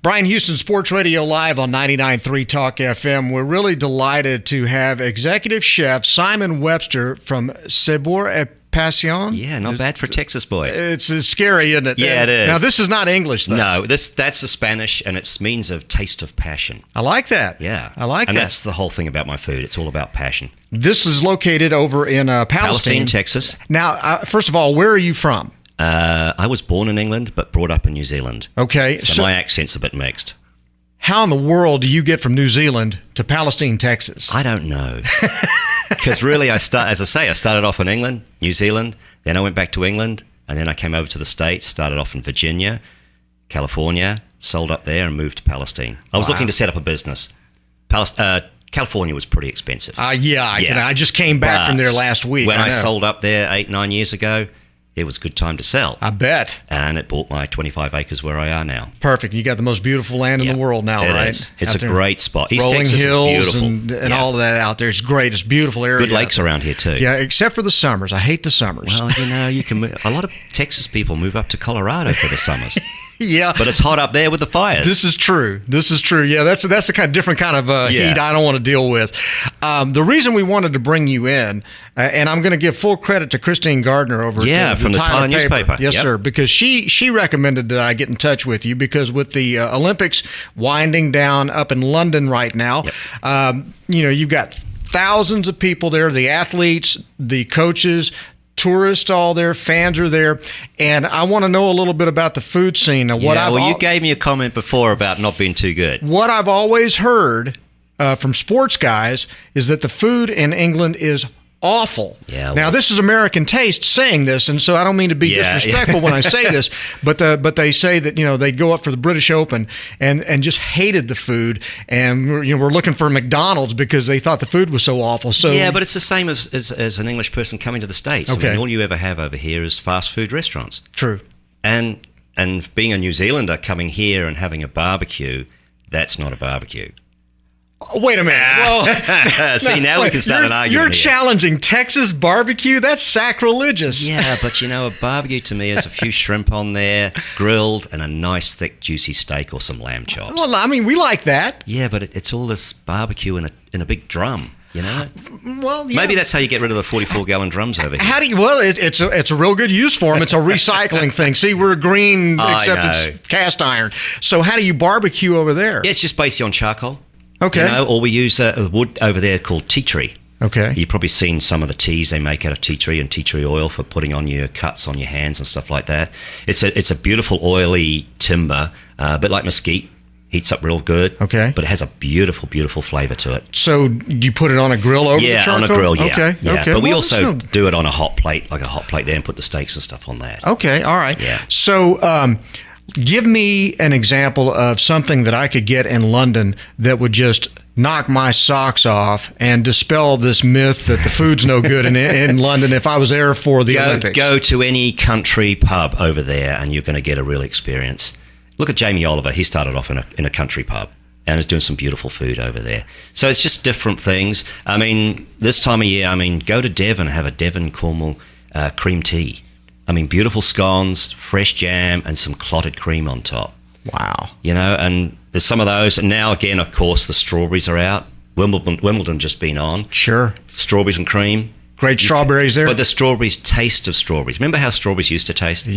Bryan Houston Sports Radio Live on 99.3 Talk FM. We're really delighted to have executive chef Simon Webster from Sabor et Passion. Yeah, not bad for a Texas boy. It's scary, isn't it? Yeah, it is. Now, this is not English, though. No, that's the Spanish, and it means of taste of passion. I like that. Yeah. I like that. And that's the whole thing about my food. It's all about passion. This is located over in Palestine, Texas. Now, first of all, where are you from? I was born in England, but brought up in New Zealand. Okay. So my accent's a bit mixed. How in the world do you get from New Zealand to Palestine, Texas? I don't know. Because really, I started off in England, New Zealand, then I went back to England, and then I came over to the States, started off in Virginia, California, sold up there, and moved to Palestine. I was looking to set up a business. California was pretty expensive. I just came back from there last week. When I sold up there 8-9 years ago, it was a good time to sell. I bet. And it bought my 25 acres where I are now. Perfect. You got the most beautiful land in the world now, right? It is. It's a great spot. East Rolling Texas hills is beautiful. and all of that out there. It's great. It's a beautiful area. Good lakes around here, too. Yeah, except for the summers. I hate the summers. Well, you can move. A lot of Texas people move up to Colorado for the summers. Yeah. But it's hot up there with the fires. This is true. Yeah, that's the kind of different kind of heat I don't want to deal with. The reason we wanted to bring you in, and I'm going to give full credit to Christine Gardner over at from the Tyler newspaper. Yes, sir, because she recommended that I get in touch with you because with the Olympics winding down up in London right now, you've got thousands of people there, the athletes, the coaches, tourists all there, fans are there, and I want to know a little bit about the food scene. Now, you gave me a comment before about not being too good. What I've always heard from sports guys is that the food in England is awful. Yeah. Now, this is American taste saying this, and so I don't mean to be disrespectful when I say this, but they say that they go up for the British Open and just hated the food, and we're looking for McDonald's because they thought the food was so awful. So yeah, but it's the same as an English person coming to the States. Okay. I mean, all you ever have over here is fast food restaurants. True. And being a New Zealander coming here and having a barbecue, that's not a barbecue. Wait a minute. Well, see, now we can start an argument. You're here. challenging Texas barbecue? That's sacrilegious. Yeah, but a barbecue to me is a few shrimp on there, grilled, and a nice, thick, juicy steak or some lamb chops. Well, I mean, we like that. Yeah, but it's all this barbecue in a big drum. Well, yeah. Maybe that's how you get rid of the 44-gallon drums over here. How do you? Well, it's a real good use for them. It's a recycling thing. See, we're green, except it's cast iron. So how do you barbecue over there? Yeah, it's just basically on charcoal. Okay. Or we use a wood over there called tea tree. Okay. You've probably seen some of the teas they make out of tea tree and tea tree oil for putting on your cuts on your hands and stuff like that. It's a beautiful oily timber, a bit like mesquite. Heats up real good. Okay. But it has a beautiful, beautiful flavor to it. So you put it on a grill over the charcoal? Yeah, on a grill, yeah. Okay. Yeah. Okay. But we also do it on a hot plate, like a hot plate there, and put the steaks and stuff on that. Okay, all right. Yeah. So give me an example of something that I could get in London that would just knock my socks off and dispel this myth that the food's no good in London if I was there for the Olympics. Go to any country pub over there and you're going to get a real experience. Look at Jamie Oliver. He started off in a country pub and is doing some beautiful food over there. So it's just different things. I mean, this time of year, go to Devon and have a Devon Cornwall cream tea. Beautiful scones, fresh jam, and some clotted cream on top. Wow. And there's some of those. And now, again, of course, the strawberries are out. Wimbledon just been on. Sure. Strawberries and cream. Great strawberries there. But the strawberries taste of strawberries. Remember how strawberries used to taste?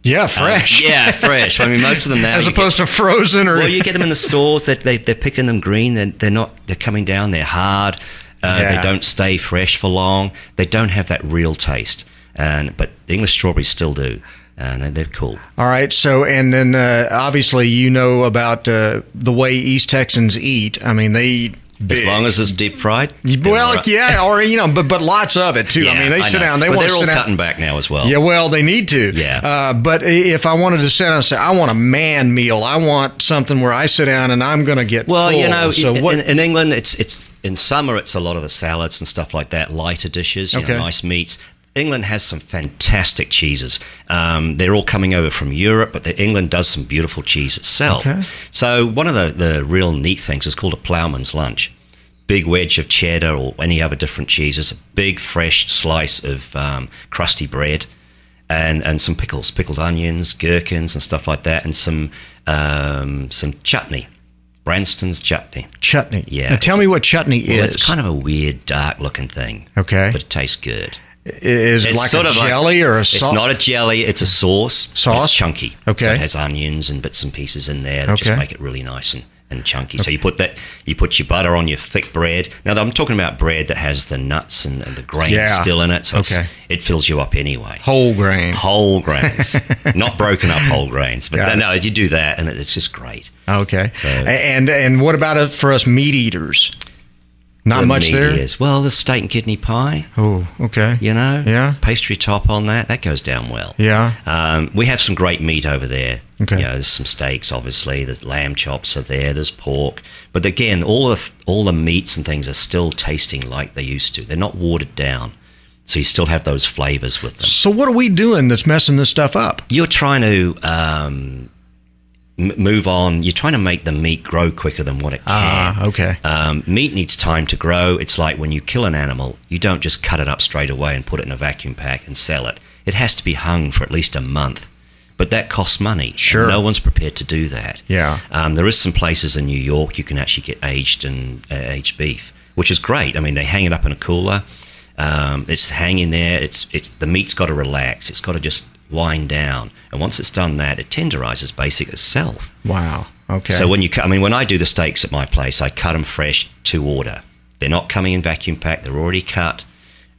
Yeah, fresh. Fresh. Most of them now. As opposed to frozen or... Well, you get them in the stores. They're picking them green. They're coming down. They're hard. They don't stay fresh for long. They don't have that real taste. But English strawberries still do. And they're cool. All right. So, and then obviously about the way East Texans eat. They eat big. As long as it's deep fried. Well, right. Yeah, or but lots of it too. Yeah, they sit down. They're all cutting back now as well. Yeah, well, they need to. Yeah. But if I wanted to sit down and say, I want a man meal, I want something where I sit down and I'm going to get full. So in England, it's in summer, it's a lot of the salads and stuff like that, lighter dishes, nice meats. England has some fantastic cheeses. They're all coming over from Europe, but England does some beautiful cheese itself. Okay. So one of the real neat things is called a ploughman's lunch. Big wedge of cheddar or any other different cheeses, a big fresh slice of crusty bread, and some pickles, pickled onions, gherkins and stuff like that, and some some chutney, Branston's chutney. Chutney. Yeah. Now tell me what chutney is. It's kind of a weird, dark-looking thing. Okay. But it tastes good. Is it It's like sort a of jelly or a sauce? It's not a jelly. It's a sauce. Sauce? It's chunky. Okay. So it has onions and bits and pieces in there that Okay. just make it really nice and chunky. So you put your butter on your thick bread. Now I'm talking about bread that has the nuts and the grains still in it. So it fills you up anyway. Whole grain. Whole grains, not broken up whole grains. But no, you do that and it's just great. Okay. So, and what about it for us meat eaters? Not much there? Well, the steak and kidney pie. Oh, okay. Yeah. Pastry top on that goes down well. Yeah. We have some great meat over there. Okay. There's some steaks, obviously. There's lamb chops are there. There's pork. But again, all the meats and things are still tasting like they used to. They're not watered down. So you still have those flavors with them. So what are we doing that's messing this stuff up? You're trying to move on. You're trying to make the meat grow quicker than what it can. Okay. Meat needs time to grow. It's like when you kill an animal, you don't just cut it up straight away and put it in a vacuum pack and sell it. It has to be hung for at least a month. But that costs money. Sure. No one's prepared to do that. Yeah. There is some places in New York you can actually get aged beef, which is great. I mean, they hang it up in a cooler. It's hanging there. It's the meat's got to relax. It's got to just wind down. And once it's done that, it tenderizes basically itself. Wow. Okay. So when I do the steaks at my place, I cut them fresh to order. They're not coming in vacuum packed. They're already cut.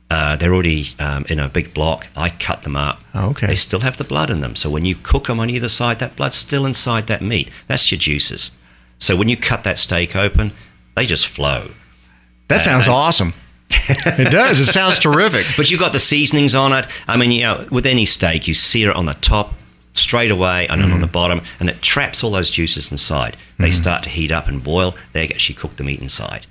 They're already in a big block. I cut them up. Okay. They still have the blood in them. So when you cook them on either side, that blood's still inside that meat. That's your juices. So when you cut that steak open, they just flow. That sounds awesome. It does. It sounds terrific. But you've got the seasonings on it. I mean, with any steak, you sear it on the top straight away and then on the bottom, and it traps all those juices inside. They start to heat up and boil. They actually cook the meat inside.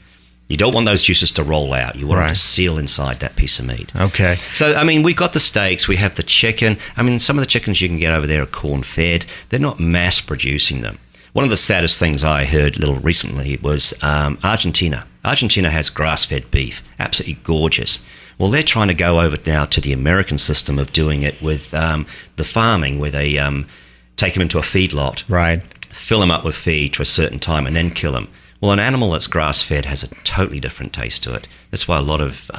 You don't want those juices to roll out. You want them to seal inside that piece of meat. Okay. So, I mean, we've got the steaks. We have the chicken. I mean, some of the chickens you can get over there are corn-fed. They're not mass-producing them. One of the saddest things I heard a little recently was Argentina. Argentina has grass-fed beef, absolutely gorgeous. Well, they're trying to go over now to the American system of doing it with the farming, where they take them into a feedlot, fill them up with feed to a certain time, and then kill them. Well, an animal that's grass-fed has a totally different taste to it. That's why a lot of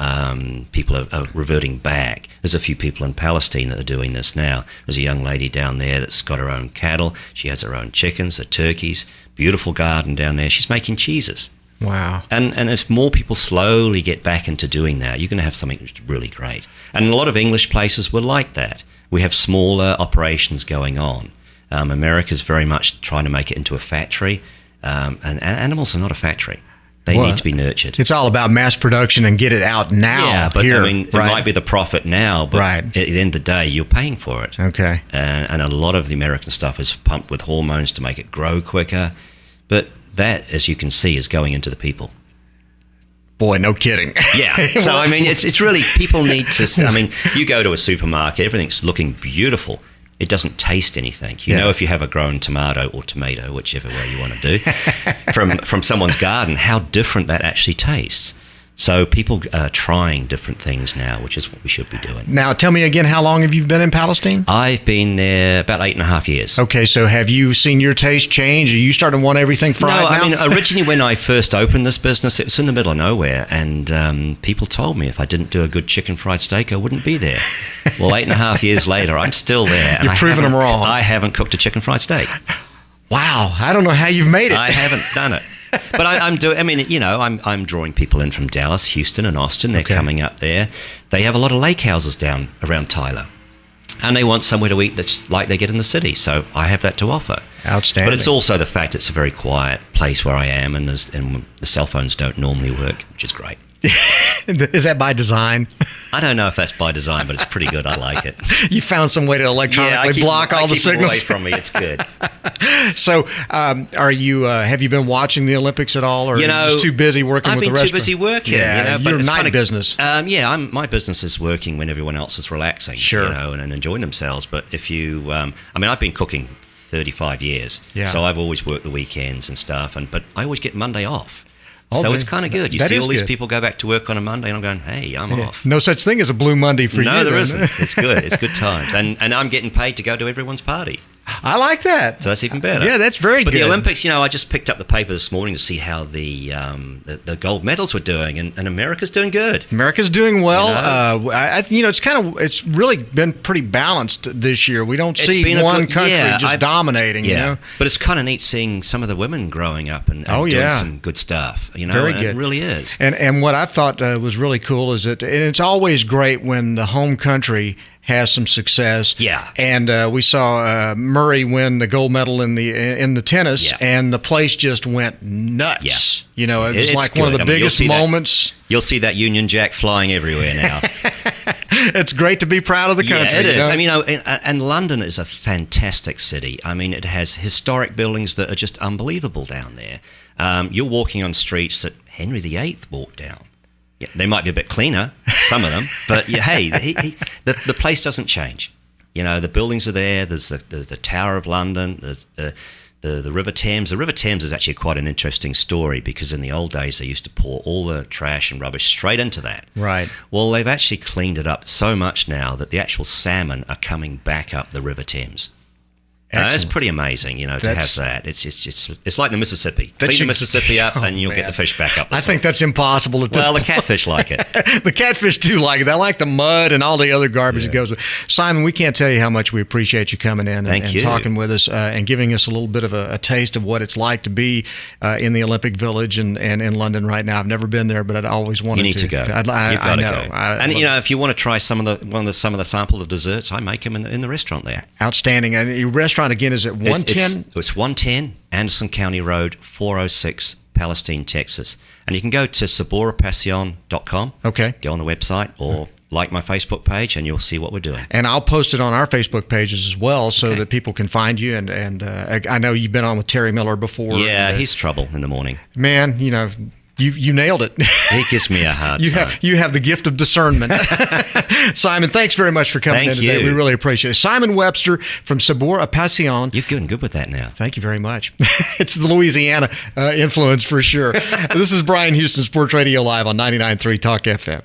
people are reverting back. There's a few people in Palestine that are doing this now. There's a young lady down there that's got her own cattle. She has her own chickens, her turkeys, beautiful garden down there. She's making cheeses. Wow. And as more people slowly get back into doing that, you're going to have something that's really great. And a lot of English places were like that. We have smaller operations going on. America's very much trying to make it into a factory. And animals are not a factory. They need to be nurtured. It's all about mass production and get it out now. Yeah, but here, I mean, it might be the profit now, but at the end of the day, you're paying for it. Okay. And a lot of the American stuff is pumped with hormones to make it grow quicker. But that, as you can see, is going into the people. Boy, no kidding. Yeah. So, I mean, it's really, people need to, I mean, you go to a supermarket, everything's looking beautiful. It doesn't taste anything. You know, if you have a grown tomato or tomato, whichever way you want to do, from someone's garden, how different that actually tastes. So people are trying different things now, which is what we should be doing. Now, tell me again, how long have you been in Palestine? I've been there about 8.5 years. Okay, so have you seen your taste change? Are you starting to want everything fried now? No, I mean, originally when I first opened this business, it was in the middle of nowhere, and people told me if I didn't do a good chicken fried steak, I wouldn't be there. Well, 8.5 years later, I'm still there. You're proving them wrong. I haven't cooked a chicken fried steak. Wow, I don't know how you've made it. I haven't done it. But I'm doing. I mean, you know, I'm drawing people in from Dallas, Houston, and Austin. They're coming up there. They have a lot of lake houses down around Tyler, and they want somewhere to eat that's like they get in the city. So I have that to offer. Outstanding. But it's also the fact it's a very quiet place where I am, and the cell phones don't normally work, which is great. Is that by design? I don't know if that's by design, but it's pretty good. I like it. You found some way to electronically block all the signals away from me. It's good. So, are you? Have you been watching the Olympics at all, or are you just too busy working with the restaurant? I've been too busy working. Yeah, but your night business. My business is working when everyone else is relaxing, sure, and enjoying themselves. But if you, I've been cooking 35 years, so I've always worked the weekends and stuff, but I always get Monday off. So it's kind of good. You see all these people go back to work on a Monday, and I'm going, hey, I'm off. No such thing as a Blue Monday for you. No, there isn't. It's good. It's good times. And I'm getting paid to go to everyone's party. I like that. So that's even better. Yeah, that's very good. But the Olympics, I just picked up the paper this morning to see how the gold medals were doing, and America's doing good. America's doing well. It's really been pretty balanced this year. We don't see one country dominating. Yeah, but it's kind of neat seeing some of the women growing up and doing some good stuff. Very good. It really is. And what I thought was really cool is that, and it's always great when the home country has some success. Yeah. And we saw Murray win the gold medal in the tennis, and the place just went nuts. Yeah. It was like one of the biggest moments. You'll see that Union Jack flying everywhere now. It's great to be proud of the country. Yeah, it is. I mean, and London is a fantastic city. I mean, it has historic buildings that are just unbelievable down there. You're walking on streets that Henry VIII walked down. Yeah, they might be a bit cleaner, some of them, but hey, the place doesn't change. The buildings are there. There's the Tower of London. There's the River Thames. The River Thames is actually quite an interesting story because in the old days they used to pour all the trash and rubbish straight into that. Right. Well, they've actually cleaned it up so much now that the actual salmon are coming back up the River Thames. It's pretty amazing, to have that. It's like the Mississippi. Clean the Mississippi up, and you'll get the fish back up. I think that's impossible at this point. Well, the catfish like it. The catfish do like it. They like the mud and all the other garbage that goes with it. Simon, we can't tell you how much we appreciate you coming in and talking with us and giving us a little bit of a taste of what it's like to be in the Olympic Village and in London right now. I've never been there, but I'd always wanted to. You need to go. I know. Go. And if you want to try some of the sample of desserts, I make them in the restaurant there. Outstanding. And your restaurant again is at 110. It's 110 Anderson County Road, 406 Palestine, Texas. And you can go to saborapassion.com. Okay. Go on the website or like my Facebook page, and you'll see what we're doing. And I'll post it on our Facebook pages as well, so that people can find you. And I know you've been on with Terry Miller before. Yeah, he's trouble in the morning. Man, You nailed it. He gives me a hard time. You have the gift of discernment. Simon, thanks very much for coming in today. We really appreciate it. Simon Webster from Sabor a Passion. You're doing good with that now. Thank you very much. It's the Louisiana influence for sure. This is Bryan Houston, Sports Radio Live on 99.3 Talk FM.